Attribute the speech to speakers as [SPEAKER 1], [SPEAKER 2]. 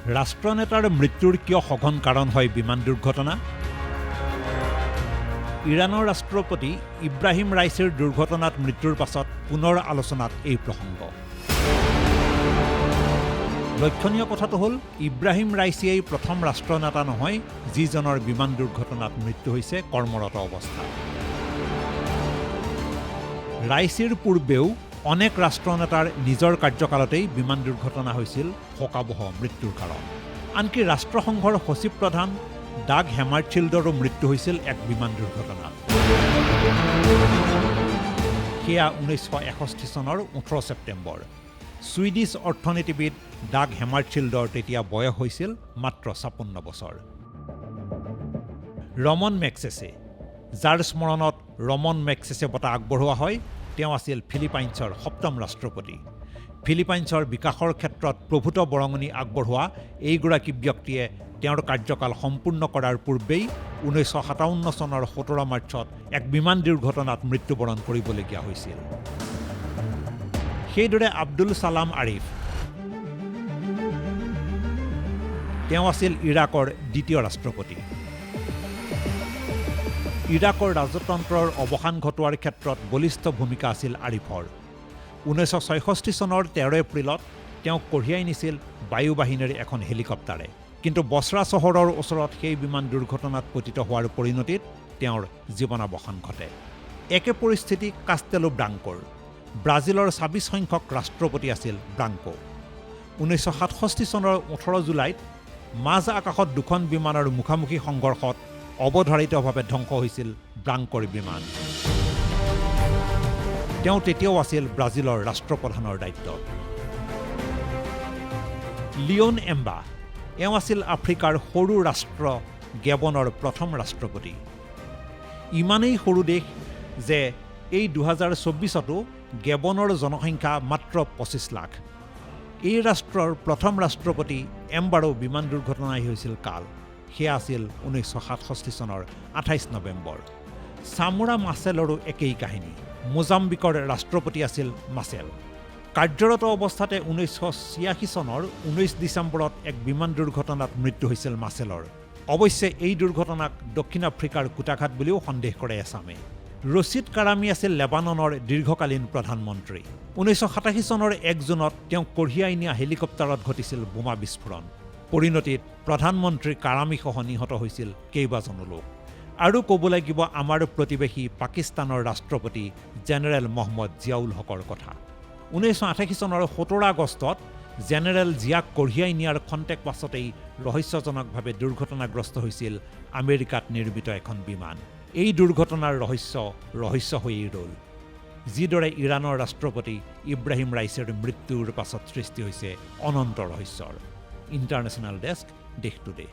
[SPEAKER 1] ৰাষ্ট্ৰনেতাৰ মৃত্যুৰ কিয় সঘন কাৰণ হয় বিমান দুৰ্ঘটনা? ইৰাণৰ ৰাষ্ট্ৰপতি ইব্ৰাহিম ৰাইচিৰ দুৰ্ঘটনাত মৃত্যুৰ পাছত পুনৰ আলোচনাত এই প্ৰসংগ। লক্ষণীয় কথাটো হ'ল ইব্ৰাহিম ৰাইচিয়েই প্ৰথম ৰাষ্ট্ৰনেতা নহয় যিজনৰ বিমান দুৰ্ঘটনাত মৃত্যু হৈছে কৰ্মৰত অৱস্থাত। ৰাইচিৰ পূৰ্বেও অনেক ৰাষ্ট্ৰনেতাৰ নিজৰ কাৰ্যকালতেই বিমান দুৰ্ঘটনা হৈছিল শোকাবহ মৃত্যুৰ কাৰণ। আনকি ৰাষ্ট্ৰসংঘৰ সচিব প্ৰধান ডাগ হেমাৰচিল্ডৰো মৃত্যু হৈছিল এক বিমান দুৰ্ঘটনাত। সেয়া 1961 চনৰ 18 ছেপ্টেম্বৰ। ছুইডিছ অৰ্থনীতিবিদ ডাগ হেমাৰচিল্ডৰ তেতিয়া বয়স হৈছিল মাত্ৰ 56 বছৰ। ৰমন মেগছেছে, যাৰ স্মৰণত ৰমন মেগছেছে বঁটা আগবঢ়োৱা হয়, তেওঁ আছিল ফিলিপাইনছৰ ৭ম ৰাষ্ট্ৰপতি। ফিলিপাইনছৰ বিকাশৰ ক্ষেত্ৰত প্ৰভূত বৰঙণি আগবঢ়োৱা এইগৰাকী ব্যক্তিয়ে তেওঁৰ কাৰ্যকাল সম্পূৰ্ণ কৰাৰ পূৰ্বেই 1957 চনৰ 17 মাৰ্চত এক বিমান দুৰ্ঘটনাত মৃত্যুবৰণ কৰিবলগীয়া হৈছিল। সেইদৰে আব্দুল ছালাম আৰিফ, তেওঁ আছিল ইৰাকৰ দ্বিতীয় ৰাষ্ট্ৰপতি। ইৰাকৰ ৰাজতন্ত্ৰৰ অৱসান ঘটোৱাৰ ক্ষেত্ৰত বলিষ্ঠ ভূমিকা আছিল আৰিফৰ। 1966 চনৰ 13 এপ্ৰিলত তেওঁক কঢ়িয়াই নিছিল বায়ু বাহিনীৰ এখন হেলিকপ্টাৰে। কিন্তু বছৰা চহৰৰ ওচৰত সেই বিমান দুৰ্ঘটনাত পতিত হোৱাৰ পৰিণতিত তেওঁৰ জীৱনাৱসান ঘটে। একে পৰিস্থিতি কাষ্টেলো ব্ৰাংকোৰ। ব্ৰাজিলৰ 26 সংখ্যক ৰাষ্ট্ৰপতি আছিল ব্ৰাংকো। 1967 চনৰ 18 জুলাইত মাজ আকাশত দুখন বিমানৰ মুখামুখি সংঘৰ্ষত অৱধাৰিতভাৱে ধ্বংস হৈছিল ব্ৰাংকোৰ বিমান। তেওঁ তেতিয়াও আছিল ব্ৰাজিলৰ ৰাষ্ট্ৰপ্ৰধানৰ দায়িত্বত। লিঅন এম্বা, এওঁ আছিল আফ্ৰিকাৰ সৰু ৰাষ্ট্ৰ গেবনৰ প্ৰথম ৰাষ্ট্ৰপতি। ইমানেই সৰু দেশ যে এই 2024তো গেবনৰ জনসংখ্যা মাত্ৰ 25 লাখ। এই ৰাষ্ট্ৰৰ প্ৰথম ৰাষ্ট্ৰপতি এম্বাৰো বিমান দুৰ্ঘটনাই হৈছিল কাল। সেয়া আছিল 1967 চনৰ 28 নৱেম্বৰ। চামোৰা মাছেলৰো একেই কাহিনী। মোজাম্বিকৰ ৰাষ্ট্ৰপতি আছিল মাছেল। কাৰ্যৰত অৱস্থাতে 1986 চনৰ 19 ডিচেম্বৰত এক বিমান দুৰ্ঘটনাত মৃত্যু হৈছিল মাছেলৰ। অৱশ্যে এই দুৰ্ঘটনাক দক্ষিণ আফ্ৰিকাৰ কুটাঘাত বুলিও সন্দেহ কৰে এছামে। ৰছিদ কাৰামী আছিল লেবাননৰ দীৰ্ঘকালীন প্ৰধানমন্ত্ৰী। 1987 চনৰ 1 জুনত তেওঁক কঢ়িয়াই নিয়া হেলিকপ্টাৰত ঘটিছিল বোমা বিস্ফোৰণ। পৰিণতিত প্ৰধানমন্ত্ৰী কাৰামীসহ নিহত হৈছিল কেইবাজনো লোক। আৰু ক'ব লাগিব আমাৰ প্ৰতিবেশী পাকিস্তানৰ ৰাষ্ট্ৰপতি জেনেৰেল মহম্মদ জিয়াউল হকৰ কথা। 1988 চনৰ 17 আগষ্টত জেনেৰেল জিয়াক কঢ়িয়াই নিয়াৰ খন্তেক পাছতেই ৰহস্যজনকভাৱে দুৰ্ঘটনাগ্ৰস্ত হৈছিল আমেৰিকাত নিৰ্মিত এখন বিমান। এই দুৰ্ঘটনাৰ ৰহস্য হৈয়েই ৰ'ল। যিদৰে ইৰাণৰ ৰাষ্ট্ৰপতি ইব্ৰাহিম ৰাইচিৰ মৃত্যুৰ পাছত সৃষ্টি হৈছে অনন্ত ৰহস্যৰ। ইণ্টাৰনেশ্যনেল ডেস্ক, দেশ টুডে।